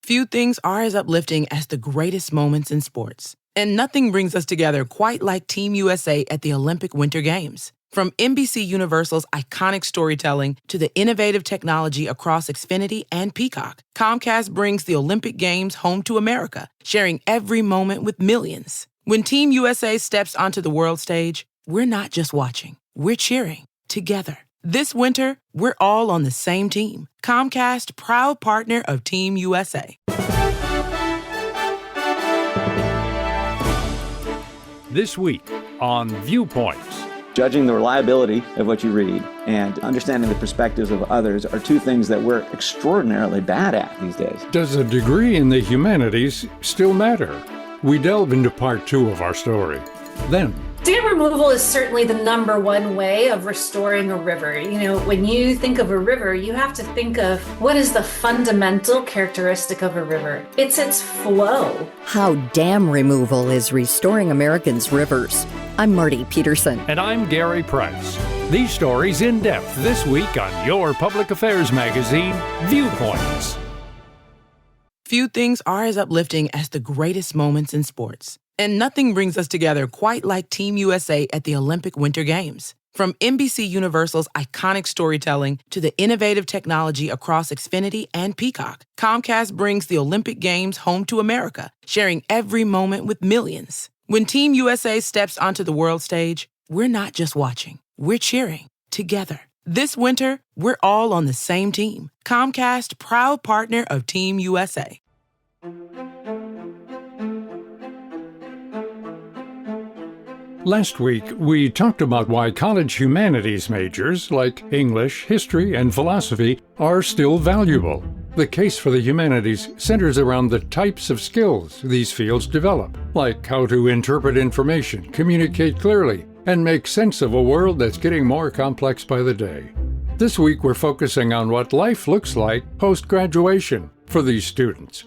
Few things are as uplifting as the greatest moments in sports. And nothing brings us together quite like Team USA at the Olympic Winter Games. From NBC Universal's iconic storytelling to the innovative technology across Xfinity and Peacock, Comcast brings the Olympic Games home to America, sharing every moment with millions. When Team USA steps onto the world stage, we're not just watching, we're cheering together. This winter, we're all on the same team. Comcast, proud partner of Team USA. This week on Viewpoints. Judging the reliability of what you read and understanding the perspectives of others are two things that we're extraordinarily bad at these days. Does a degree in the humanities still matter? We delve into part 2 of our story. Then, dam removal is certainly the number one way of restoring a river. You know, when you think of a river, you have to think of what is the fundamental characteristic of a river. It's its flow. How dam removal is restoring Americans' rivers. I'm Marty Peterson. and I'm Gary Price. These stories in depth this week on your public affairs magazine, Viewpoints. Few things are as uplifting as the greatest moments in sports. And nothing brings us together quite like Team USA at the Olympic Winter Games. From NBC Universal's iconic storytelling to the innovative technology across Xfinity and Peacock, Comcast brings the Olympic Games home to America, sharing every moment with millions. When Team USA steps onto the world stage, we're not just watching, we're cheering together. This winter, we're all on the same team. Comcast, proud partner of Team USA. Last week, we talked about why college humanities majors like English, history, and philosophy are still valuable. The case for the humanities centers around the types of skills these fields develop, like how to interpret information, communicate clearly, and make sense of a world that's getting more complex by the day. This week, we're focusing on what life looks like post-graduation for these students.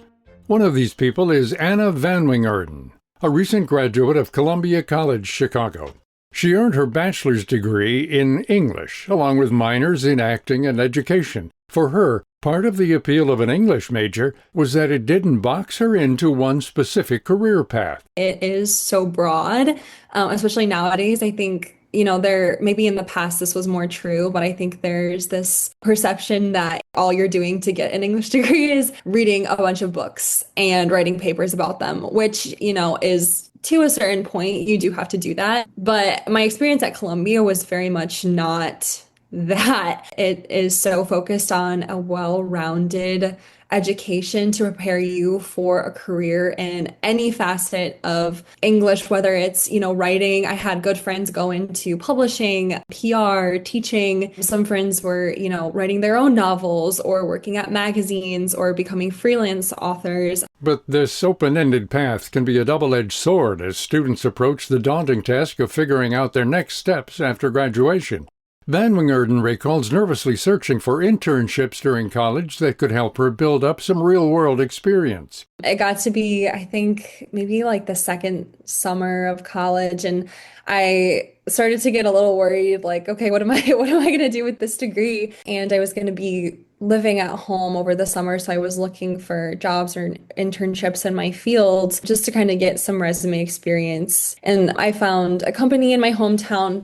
One of these people is Anna Van Wingerden, a recent graduate of Columbia College, Chicago. She earned her bachelor's degree in English, along with minors in acting and education. For her, part of the appeal of an English major was that it didn't box her into one specific career path. It is so broad, especially nowadays. I think, there maybe in the past this was more true, but I think there's this perception that all you're doing to get an English degree is reading a bunch of books and writing papers about them, which, is to a certain point, you do have to do that. But my experience at Columbia was very much not that. It is so focused on a well-rounded education to prepare you for a career in any facet of English, whether it's, writing. I had good friends go into publishing, PR, teaching. Some friends were, writing their own novels or working at magazines or becoming freelance authors. But this open-ended path can be a double-edged sword as students approach the daunting task of figuring out their next steps after graduation. Van Wingerden recalls nervously searching for internships during college that could help her build up some real-world experience. It got to be, I think, maybe like the second summer of college, and I started to get a little worried, like, okay, what am I going to do with this degree? And I was going to be living at home over the summer, so I was looking for jobs or internships in my field just to kind of get some resume experience. And I found a company in my hometown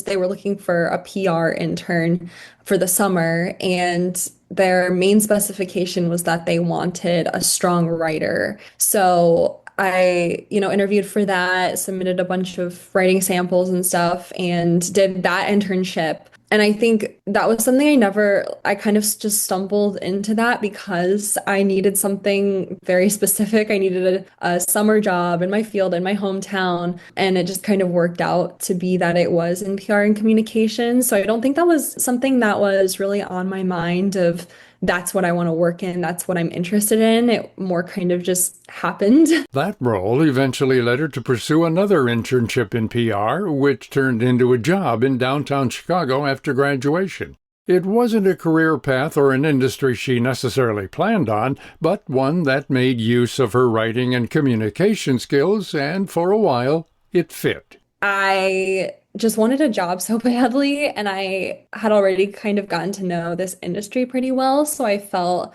they were looking for a PR intern for the summer, and their main specification was that they wanted a strong writer. So I, interviewed for that, submitted a bunch of writing samples and stuff, and did that internship. And I think that was something I kind of just stumbled into that because I needed something very specific. I needed a summer job in my field, in my hometown. And it just kind of worked out to be that it was in PR and communications. So I don't think that was something that was really on my mind of that's what I want to work in, that's what I'm interested in. It more kind of just happened. That role eventually led her to pursue another internship in PR, which turned into a job in downtown Chicago after graduation. It wasn't a career path or an industry she necessarily planned on, but one that made use of her writing and communication skills, and for a while, it fit. I just wanted a job so badly, and I had already kind of gotten to know this industry pretty well, so I felt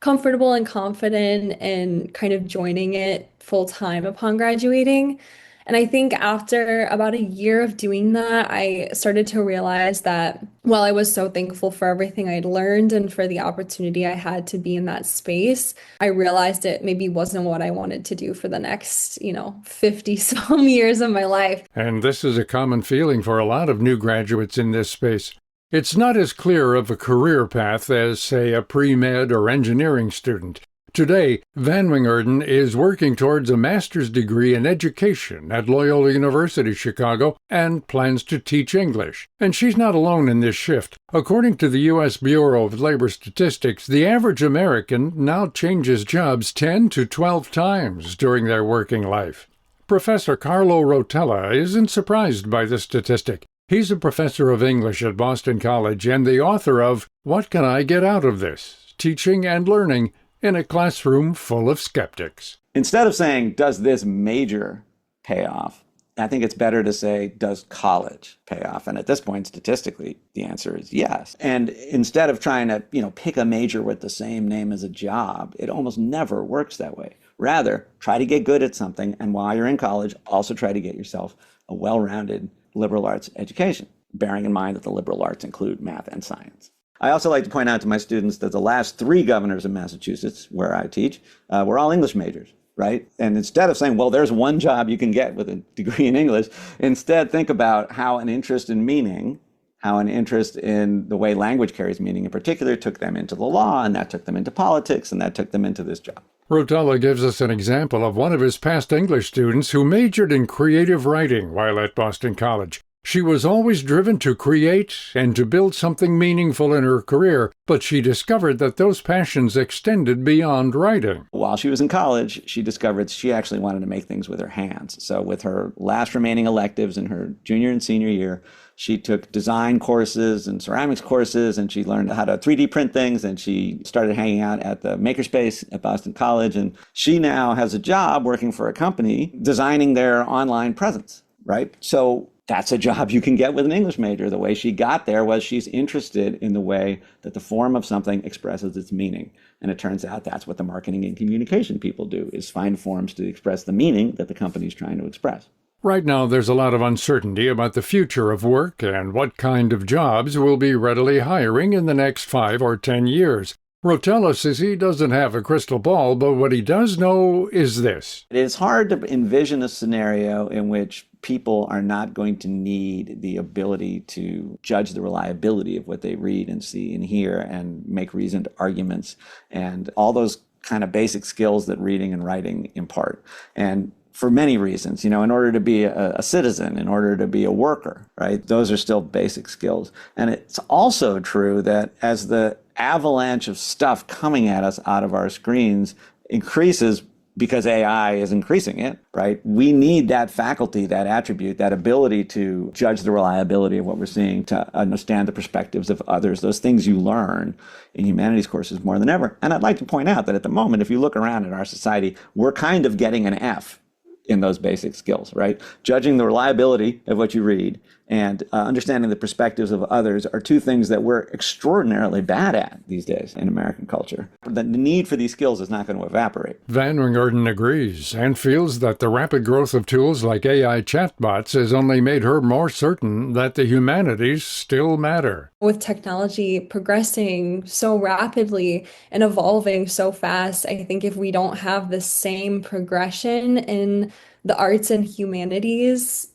comfortable and confident and kind of joining it full time upon graduating. And I think after about a year of doing that, I started to realize that while I was so thankful for everything I'd learned and for the opportunity I had to be in that space, I realized it maybe wasn't what I wanted to do for the next, 50 some years of my life. And this is a common feeling for a lot of new graduates in this space. It's not as clear of a career path as, say, a pre-med or engineering student. Today, Van Wingerden is working towards a master's degree in education at Loyola University, Chicago, and plans to teach English. And she's not alone in this shift. According to the U.S. Bureau of Labor Statistics, the average American now changes jobs 10 to 12 times during their working life. Professor Carlo Rotella isn't surprised by this statistic. He's a professor of English at Boston College and the author of What Can I Get Out of This? Teaching and Learning in a Classroom Full of Skeptics. Instead of saying, does this major pay off? I think it's better to say, does college pay off? And at this point, statistically, the answer is yes. And instead of trying to, pick a major with the same name as a job, it almost never works that way. Rather, try to get good at something. And while you're in college, also try to get yourself a well-rounded liberal arts education, bearing in mind that the liberal arts include math and science. I also like to point out to my students that the last 3 governors of Massachusetts, where I teach, were all English majors, right? And instead of saying, well, there's one job you can get with a degree in English, instead think about how an interest in meaning, how an interest in the way language carries meaning in particular took them into the law, and that took them into politics, and that took them into this job. Rotella gives us an example of one of his past English students who majored in creative writing while at Boston College. She was always driven to create and to build something meaningful in her career, but she discovered that those passions extended beyond writing. While she was in college, she discovered she actually wanted to make things with her hands. So with her last remaining electives in her junior and senior year, she took design courses and ceramics courses, and she learned how to 3D print things, and she started hanging out at the Makerspace at Boston College. And she now has a job working for a company designing their online presence, right? So that's a job you can get with an English major. The way she got there was she's interested in the way that the form of something expresses its meaning. And it turns out that's what the marketing and communication people do, is find forms to express the meaning that the company's trying to express. Right now, there's a lot of uncertainty about the future of work and what kind of jobs will be readily hiring in the next 5 or 10 years. Rotella says he doesn't have a crystal ball, but what he does know is this. It is hard to envision a scenario in which people are not going to need the ability to judge the reliability of what they read and see and hear and make reasoned arguments and all those kind of basic skills that reading and writing impart. And for many reasons, in order to be a citizen, in order to be a worker, right? Those are still basic skills. And it's also true that as the avalanche of stuff coming at us out of our screens increases because AI is increasing it, right? We need that faculty, that attribute, that ability to judge the reliability of what we're seeing, to understand the perspectives of others, those things you learn in humanities courses more than ever. And I'd like to point out that at the moment, if you look around at our society, we're kind of getting an F in those basic skills, right? Judging the reliability of what you read and understanding the perspectives of others are 2 things that we're extraordinarily bad at these days in American culture. The need for these skills is not going to evaporate. Van Wingerden agrees and feels that the rapid growth of tools like AI chatbots has only made her more certain that the humanities still matter. With technology progressing so rapidly and evolving so fast, I think if we don't have the same progression in the arts and humanities,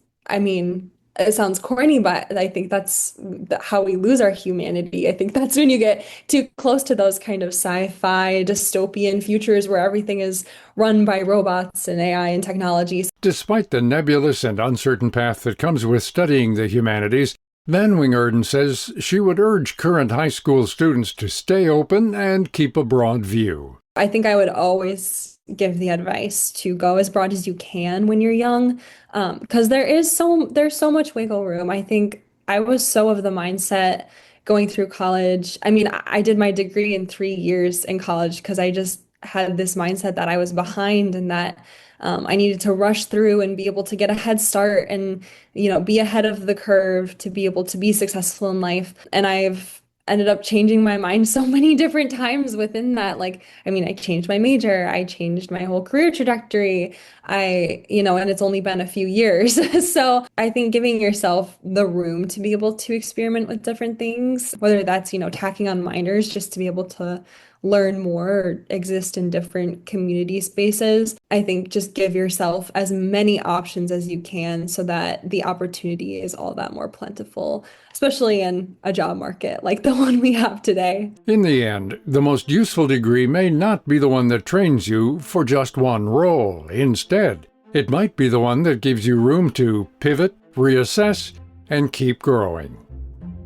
it sounds corny, but I think that's how we lose our humanity. I think that's when you get too close to those kind of sci-fi dystopian futures where everything is run by robots and AI and technologies. Despite the nebulous and uncertain path that comes with studying the humanities, Van Wingerden says she would urge current high school students to stay open and keep a broad view. I think I would always give the advice to go as broad as you can when you're young, because there's so much wiggle room. I think I was so of the mindset going through college. I did my degree in 3 years in college because I just had this mindset that I was behind and that I needed to rush through and be able to get a head start and be ahead of the curve to be able to be successful in life. And I've ended up changing my mind so many different times within that. Like, I mean, I changed my major, I changed my whole career trajectory. And it's only been a few years. So I think giving yourself the room to be able to experiment with different things, whether that's, tacking on minors just to be able to learn more or exist in different community spaces. I think just give yourself as many options as you can so that the opportunity is all that more plentiful, especially in a job market like the one we have today. In the end, the most useful degree may not be the one that trains you for just one role. Instead, it might be the one that gives you room to pivot, reassess, and keep growing.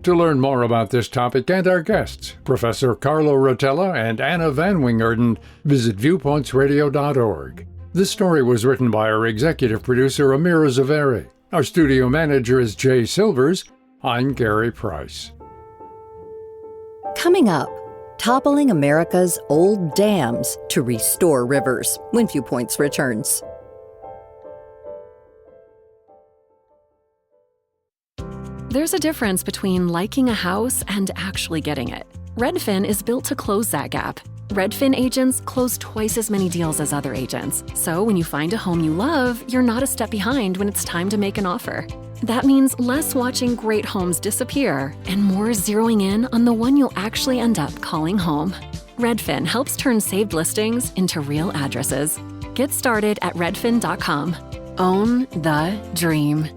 To learn more about this topic and our guests, Professor Carlo Rotella and Anna Van Wingerden, visit viewpointsradio.org. This story was written by our executive producer, Amira Zaveri. Our studio manager is Jay Silvers. I'm Gary Price. Coming up, toppling America's old dams to restore rivers when Viewpoints returns. There's a difference between liking a house and actually getting it. Redfin is built to close that gap. Redfin agents close twice as many deals as other agents. So when you find a home you love, you're not a step behind when it's time to make an offer. That means less watching great homes disappear and more zeroing in on the one you'll actually end up calling home. Redfin helps turn saved listings into real addresses. Get started at redfin.com. Own the dream.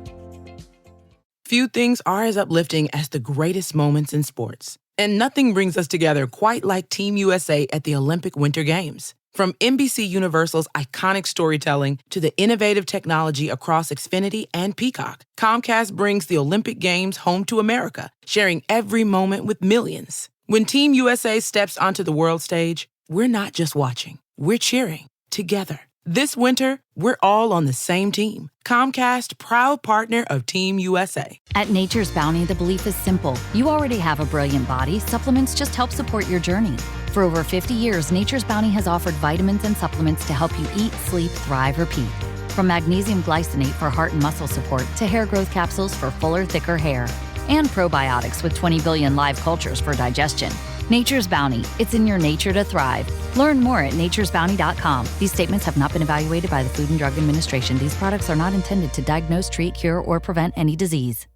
Few things are as uplifting as the greatest moments in sports. And nothing brings us together quite like Team USA at the Olympic Winter Games. From NBC Universal's iconic storytelling to the innovative technology across Xfinity and Peacock, Comcast brings the Olympic Games home to America, sharing every moment with millions. When Team USA steps onto the world stage, we're not just watching, we're cheering together. This winter, we're all on the same team. Comcast, proud partner of Team USA. At Nature's Bounty, the belief is simple. You already have a brilliant body. Supplements just help support your journey. For over 50 years, Nature's Bounty has offered vitamins and supplements to help you eat, sleep, thrive, repeat. From magnesium glycinate for heart and muscle support to hair growth capsules for fuller, thicker hair. And probiotics with 20 billion live cultures for digestion. Nature's Bounty. It's in your nature to thrive. Learn more at naturesbounty.com. These statements have not been evaluated by the Food and Drug Administration. These products are not intended to diagnose, treat, cure, or prevent any disease.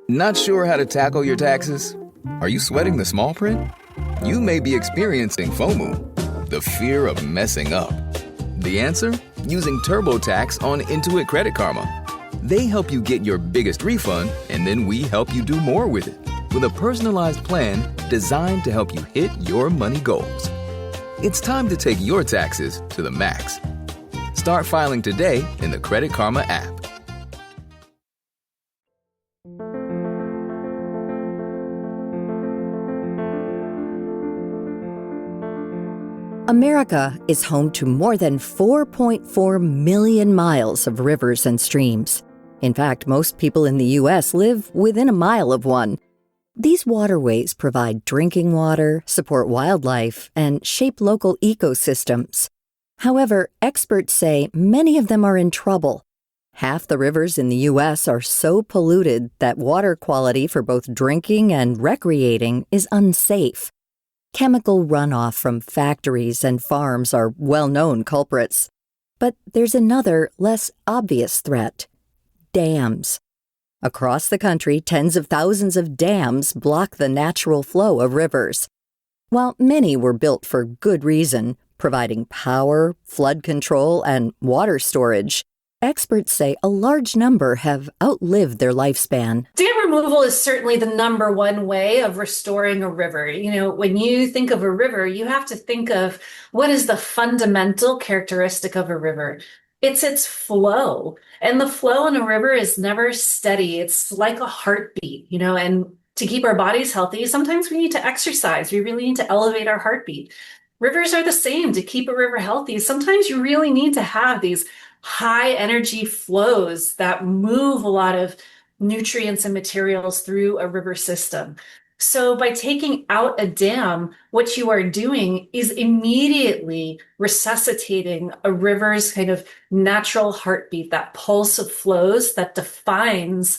Not sure how to tackle your taxes? Are you sweating the small print? You may be experiencing FOMO, the fear of messing up. The answer? Using TurboTax on Intuit Credit Karma. They help you get your biggest refund, and then we help you do more with it. With a personalized plan designed to help you hit your money goals. It's time to take your taxes to the max. Start filing today in the Credit Karma app. America is home to more than 4.4 million miles of rivers and streams. In fact, most people in the U.S. live within a mile of one. These waterways provide drinking water, support wildlife, and shape local ecosystems. However, experts say many of them are in trouble. Half the rivers in the U.S. are so polluted that water quality for both drinking and recreating is unsafe. Chemical runoff from factories and farms are well-known culprits. But there's another, less obvious threat: dams. Across the country, tens of thousands of dams block the natural flow of rivers. While many were built for good reason, providing power, flood control, and water storage, experts say a large number have outlived their lifespan. Dam removal is certainly the number one way of restoring a river. When you think of a river, you have to think of what is the fundamental characteristic of a river. It's its flow. And the flow in a river is never steady. It's like a heartbeat, and to keep our bodies healthy, sometimes we need to exercise. We really need to elevate our heartbeat. Rivers are the same. To keep a river healthy, sometimes you really need to have these high energy flows that move a lot of nutrients and materials through a river system. So by taking out a dam, what you are doing is immediately resuscitating a river's kind of natural heartbeat, that pulse of flows that defines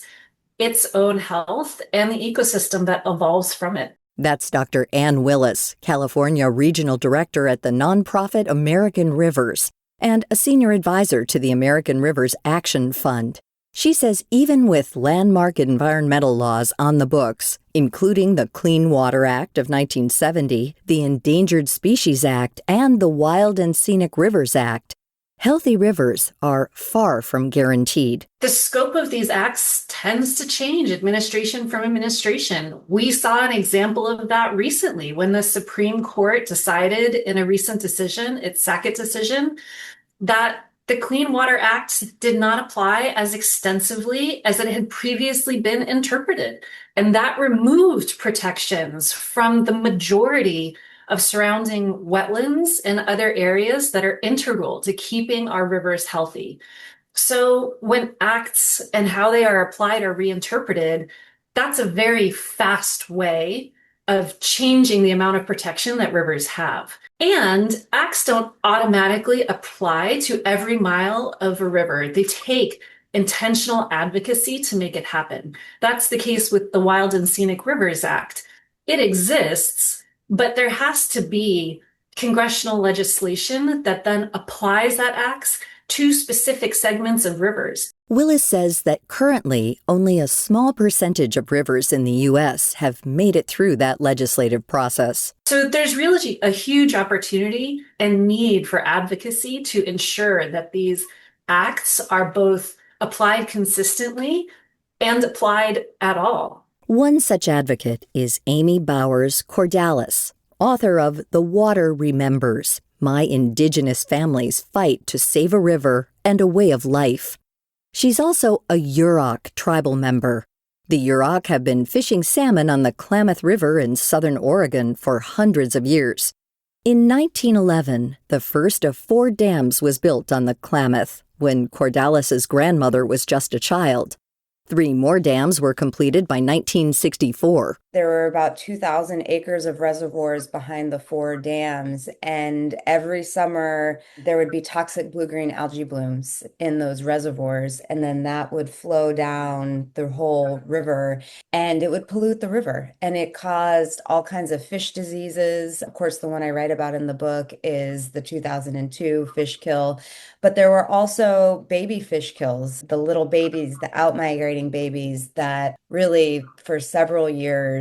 its own health and the ecosystem that evolves from it. That's Dr. Ann Willis, California Regional Director at the nonprofit American Rivers and a senior advisor to the American Rivers Action Fund. She says even with landmark environmental laws on the books, including the Clean Water Act of 1970, the Endangered Species Act, and the Wild and Scenic Rivers Act, healthy rivers are far from guaranteed. The scope of these acts tends to change administration from administration. We saw an example of that recently when the Supreme Court decided in a recent decision, its Sackett decision, that the Clean Water Act did not apply as extensively as it had previously been interpreted. And that removed protections from the majority of surrounding wetlands and other areas that are integral to keeping our rivers healthy. So when acts and how they are applied are reinterpreted, that's a very fast way of changing the amount of protection that rivers have. And acts don't automatically apply to every mile of a river. They take intentional advocacy to make it happen. That's the case with the Wild and Scenic Rivers Act. It exists, but there has to be congressional legislation that then applies that act to specific segments of rivers. Willis says that currently only a small percentage of rivers in the U.S. have made it through that legislative process. So there's really a huge opportunity and need for advocacy to ensure that these acts are both applied consistently and applied at all. One such advocate is Amy Bowers Cordalis, author of The Water Remembers: My Indigenous Family's Fight to Save a River and a Way of Life. She's also a Yurok tribal member. The Yurok have been fishing salmon on the Klamath River in southern Oregon for hundreds of years. In 1911, the first of 4 dams was built on the Klamath when Cordalis's grandmother was just a child. 3 more dams were completed by 1964. There were about 2,000 acres of reservoirs behind the 4 dams, and every summer there would be toxic blue-green algae blooms in those reservoirs, and then that would flow down the whole river, and it would pollute the river, and it caused all kinds of fish diseases. Of course, the one I write about in the book is the 2002 fish kill, but there were also baby fish kills, the little babies, the outmigrating babies that really, for several years,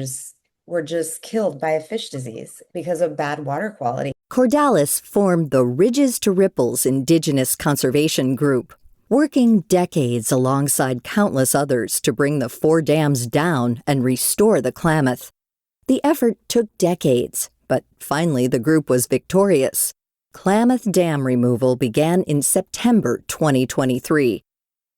were just killed by a fish disease because of bad water quality. Cordalis formed the Ridges to Ripples Indigenous Conservation Group, working decades alongside countless others to bring the 4 dams down and restore the Klamath. The effort took decades, but finally the group was victorious. Klamath Dam removal began in September 2023.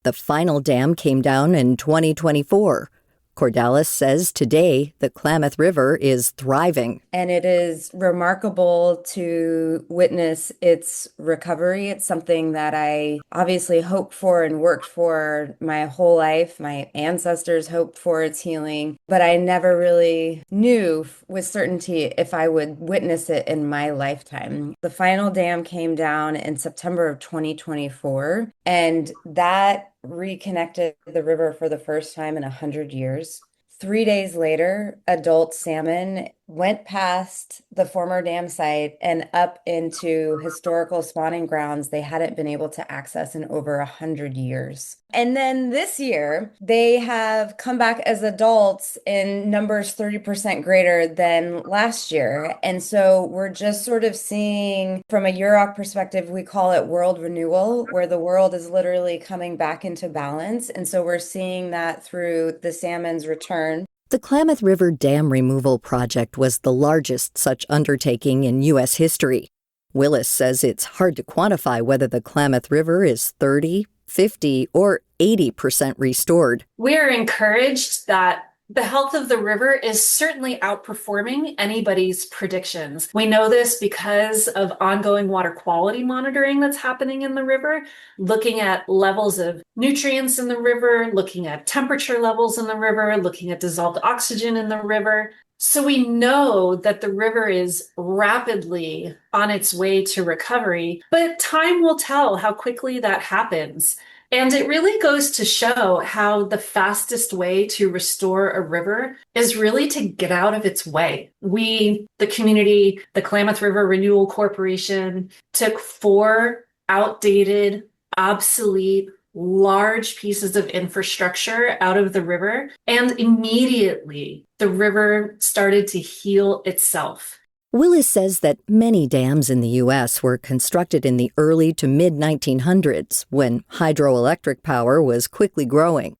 The final dam came down in 2024. Cordalis says today the Klamath River is thriving. And it is remarkable to witness its recovery. It's something that I obviously hoped for and worked for my whole life. My ancestors hoped for its healing, but I never really knew with certainty if I would witness it in my lifetime. The final dam came down in September of 2024, and that reconnected the river for the first time in 100 years. 3 days later, adult salmon went past the former dam site and up into historical spawning grounds they hadn't been able to access in over 100 years. And then this year, they have come back as adults in numbers 30% greater than last year. And so we're just sort of seeing, from a Yurok perspective, we call it world renewal, where the world is literally coming back into balance. And so we're seeing that through the salmon's return. The Klamath River Dam Removal Project was the largest such undertaking in U.S. history. Willis says it's hard to quantify whether the Klamath River is 30, 50, or 80% restored. We're encouraged that the health of the river is certainly outperforming anybody's predictions. We know this because of ongoing water quality monitoring that's happening in the river, looking at levels of nutrients in the river, looking at temperature levels in the river, looking at dissolved oxygen in the river. So we know that the river is rapidly on its way to recovery, but time will tell how quickly that happens. And it really goes to show how the fastest way to restore a river is really to get out of its way. We, the community, the Klamath River Renewal Corporation, took 4 outdated, obsolete, large pieces of infrastructure out of the river, and immediately the river started to heal itself. Willis says that many dams in the U.S. were constructed in the early to mid-1900s when hydroelectric power was quickly growing.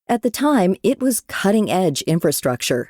At the time, it was cutting-edge infrastructure.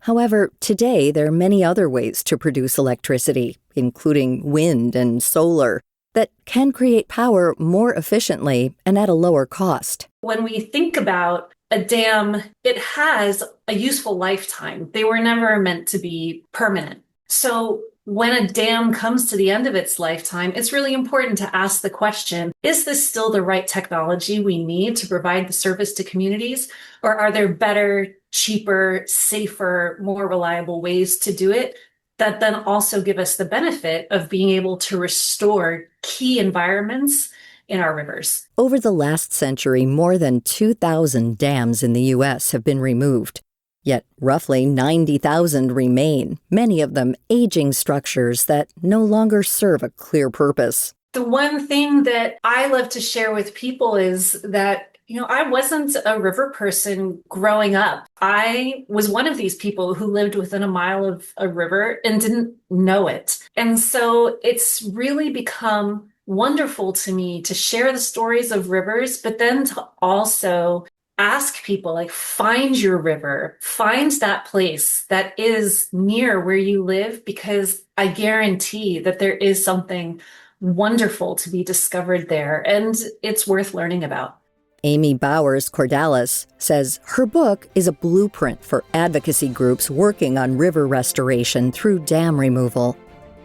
However, today there are many other ways to produce electricity, including wind and solar, that can create power more efficiently and at a lower cost. When we think about a dam, it has a useful lifetime. They were never meant to be permanent. So when a dam comes to the end of its lifetime, it's really important to ask the question, is this still the right technology we need to provide the service to communities? Or are there better, cheaper, safer, more reliable ways to do it that then also give us the benefit of being able to restore key environments in our rivers? Over the last century, more than 2,000 dams in the U.S. have been removed. Yet roughly 90,000 remain, many of them aging structures that no longer serve a clear purpose. The one thing that I love to share with people is that, I wasn't a river person growing up. I was one of these people who lived within a mile of a river and didn't know it. And so it's really become wonderful to me to share the stories of rivers, but then to also ask people, find your river, find that place that is near where you live, because I guarantee that there is something wonderful to be discovered there, and it's worth learning about. Amy Bowers-Cordalis says her book is a blueprint for advocacy groups working on river restoration through dam removal.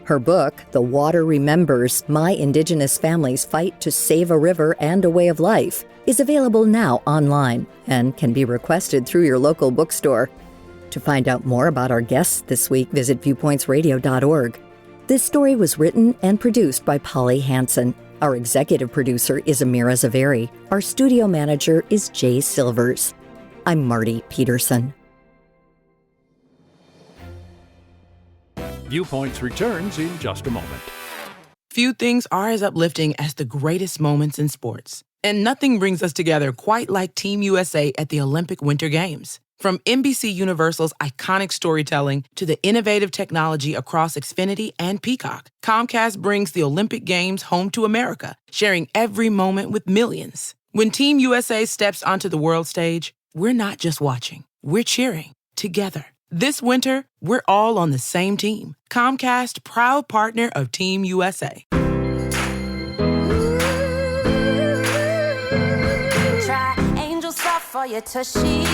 Her book, The Water Remembers: My Indigenous Family's Fight to Save a River and a Way of Life, is available now online and can be requested through your local bookstore. To find out more about our guests this week, visit viewpointsradio.org. This story was written and produced by Polly Hansen. Our executive producer is Amira Zaveri. Our studio manager is Jay Silvers. I'm Marty Peterson. Viewpoints returns in just a moment. Few things are as uplifting as the greatest moments in sports. And nothing brings us together quite like Team USA at the Olympic Winter Games. From NBC Universal's iconic storytelling to the innovative technology across Xfinity and Peacock, Comcast brings the Olympic Games home to America, sharing every moment with millions. When Team USA steps onto the world stage, we're not just watching, we're cheering together. This winter, we're all on the same team. Comcast, proud partner of Team USA. For your tushy,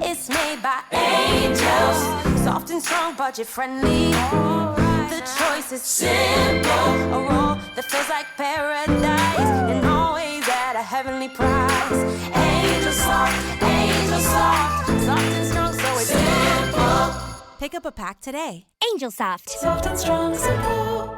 it's made by angels, soft and strong, budget friendly. The choice is simple, a roll that feels like paradise, and always at a heavenly price. Angel soft, soft and strong, so it's simple. Pick up a pack today. Angel soft and strong, simple.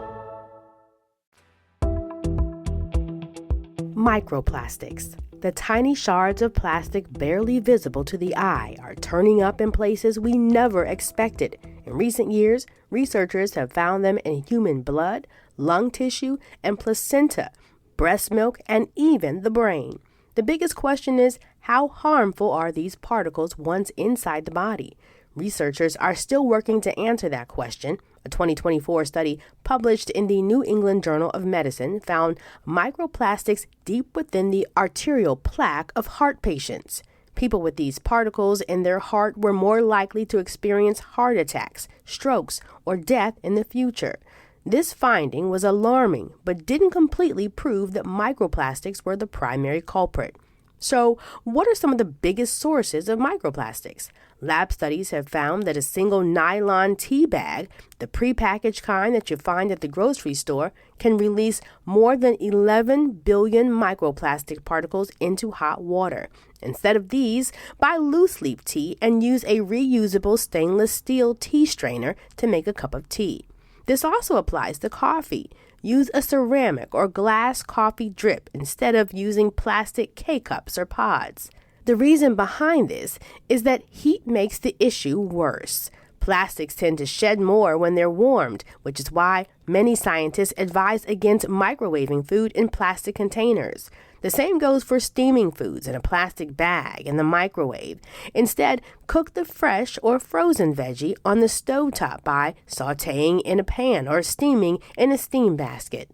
Microplastics. The tiny shards of plastic barely visible to the eye are turning up in places we never expected. In recent years, researchers have found them in human blood, lung tissue, and placenta, breast milk, and even the brain. The biggest question is, how harmful are these particles once inside the body? Researchers are still working to answer that question. A 2024 study published in the New England Journal of Medicine found microplastics deep within the arterial plaque of heart patients. People with these particles in their heart were more likely to experience heart attacks, strokes, or death in the future. This finding was alarming, but didn't completely prove that microplastics were the primary culprit. So, what are some of the biggest sources of microplastics? Lab studies have found that a single nylon tea bag, the prepackaged kind that you find at the grocery store, can release more than 11 billion microplastic particles into hot water. Instead of these, buy loose leaf tea and use a reusable stainless steel tea strainer to make a cup of tea. This also applies to coffee. use a ceramic or glass coffee drip instead of using plastic K-cups or pods. The reason behind this is that heat makes the issue worse. Plastics tend to shed more when they're warmed, which is why many scientists advise against microwaving food in plastic containers. The same goes for steaming foods in a plastic bag in the microwave. Instead, cook the fresh or frozen veggie on the stovetop by sautéing in a pan or steaming in a steam basket.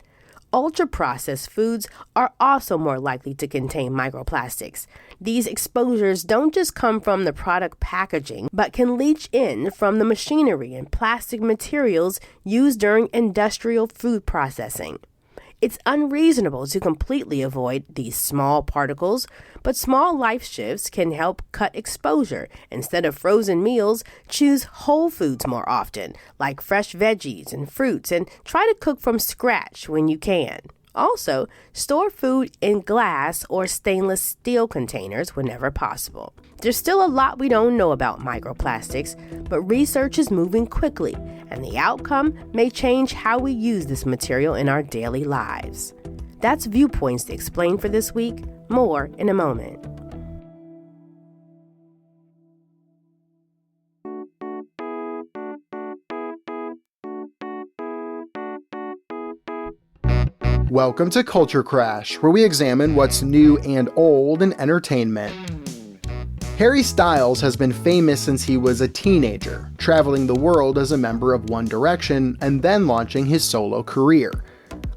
Ultra-processed foods are also more likely to contain microplastics. These exposures don't just come from the product packaging, but can leach in from the machinery and plastic materials used during industrial food processing. It's unreasonable to completely avoid these small particles, but small life shifts can help cut exposure. Instead of frozen meals, choose whole foods more often, like fresh veggies and fruits, and try to cook from scratch when you can. Also, store food in glass or stainless steel containers whenever possible. There's still a lot we don't know about microplastics, but research is moving quickly, and the outcome may change how we use this material in our daily lives. That's Viewpoints to explain for this week. More in a moment. Welcome to Culture Crash, where we examine what's new and old in entertainment. Harry Styles has been famous since he was a teenager, traveling the world as a member of One Direction and then launching his solo career.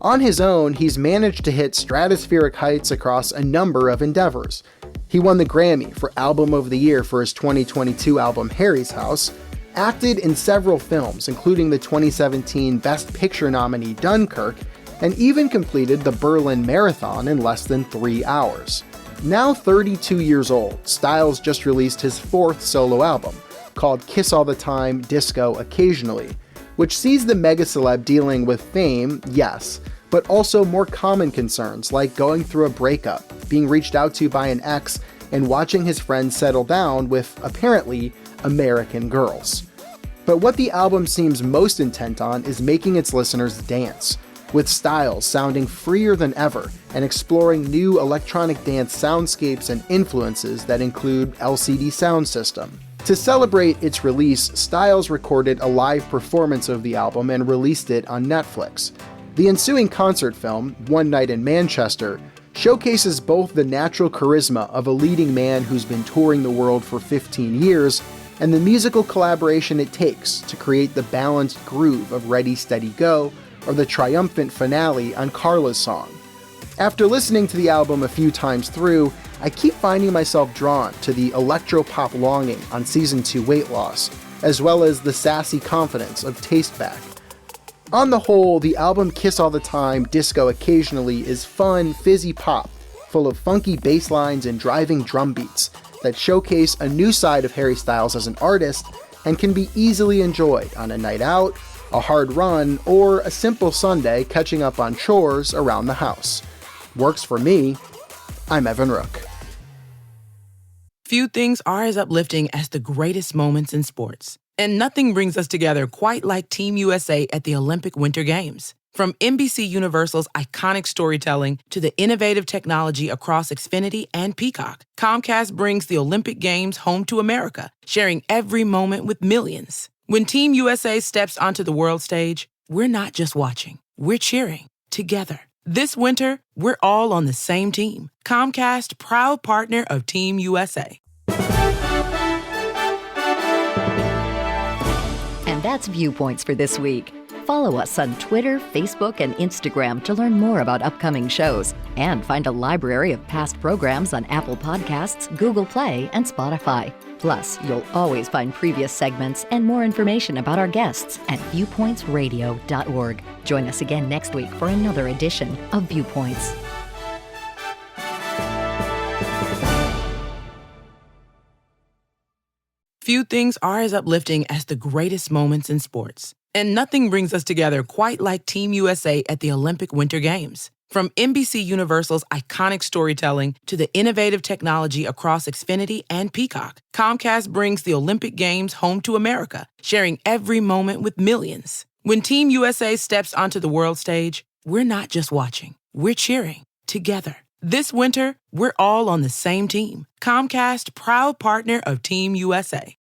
On his own, he's managed to hit stratospheric heights across a number of endeavors. He won the Grammy for Album of the Year for his 2022 album Harry's House, acted in several films including the 2017 Best Picture nominee Dunkirk, and even completed the Berlin Marathon in less than 3 hours. Now 32 years old, Styles just released his 4th solo album, called Kiss All the Time, Disco Occasionally, which sees the mega celeb dealing with fame, yes, but also more common concerns like going through a breakup, being reached out to by an ex, and watching his friends settle down with, apparently, American girls. But what the album seems most intent on is making its listeners dance, with Styles sounding freer than ever and exploring new electronic dance soundscapes and influences that include LCD Sound System. To celebrate its release, Styles recorded a live performance of the album and released it on Netflix. The ensuing concert film, One Night in Manchester, showcases both the natural charisma of a leading man who's been touring the world for 15 years and the musical collaboration it takes to create the balanced groove of Ready Steady Go or the triumphant finale on Carla's song. After listening to the album a few times through, I keep finding myself drawn to the electro-pop longing on Season 2 Weight Loss, as well as the sassy confidence of Taste Back. On the whole, the album Kiss All the Time, Disco Occasionally is fun, fizzy pop, full of funky bass lines and driving drum beats that showcase a new side of Harry Styles as an artist and can be easily enjoyed on a night out, a hard run, or a simple Sunday catching up on chores around the house. Works for me. I'm Evan Rook. Few things are as uplifting as the greatest moments in sports. And nothing brings us together quite like Team USA at the Olympic Winter Games. From NBC Universal's iconic storytelling to the innovative technology across Xfinity and Peacock, Comcast brings the Olympic Games home to America, sharing every moment with millions. When Team USA steps onto the world stage, we're not just watching, we're cheering together. This winter, we're all on the same team. Comcast, proud partner of Team USA. And that's Viewpoints for this week. Follow us on Twitter, Facebook, and Instagram to learn more about upcoming shows and find a library of past programs on Apple Podcasts, Google Play, and Spotify. Plus, you'll always find previous segments and more information about our guests at viewpointsradio.org. Join us again next week for another edition of Viewpoints. Few things are as uplifting as the greatest moments in sports. And nothing brings us together quite like Team USA at the Olympic Winter Games. From NBC Universal's iconic storytelling to the innovative technology across Xfinity and Peacock, Comcast brings the Olympic Games home to America, sharing every moment with millions. When Team USA steps onto the world stage, we're not just watching, we're cheering together. This winter, we're all on the same team. Comcast, proud partner of Team USA.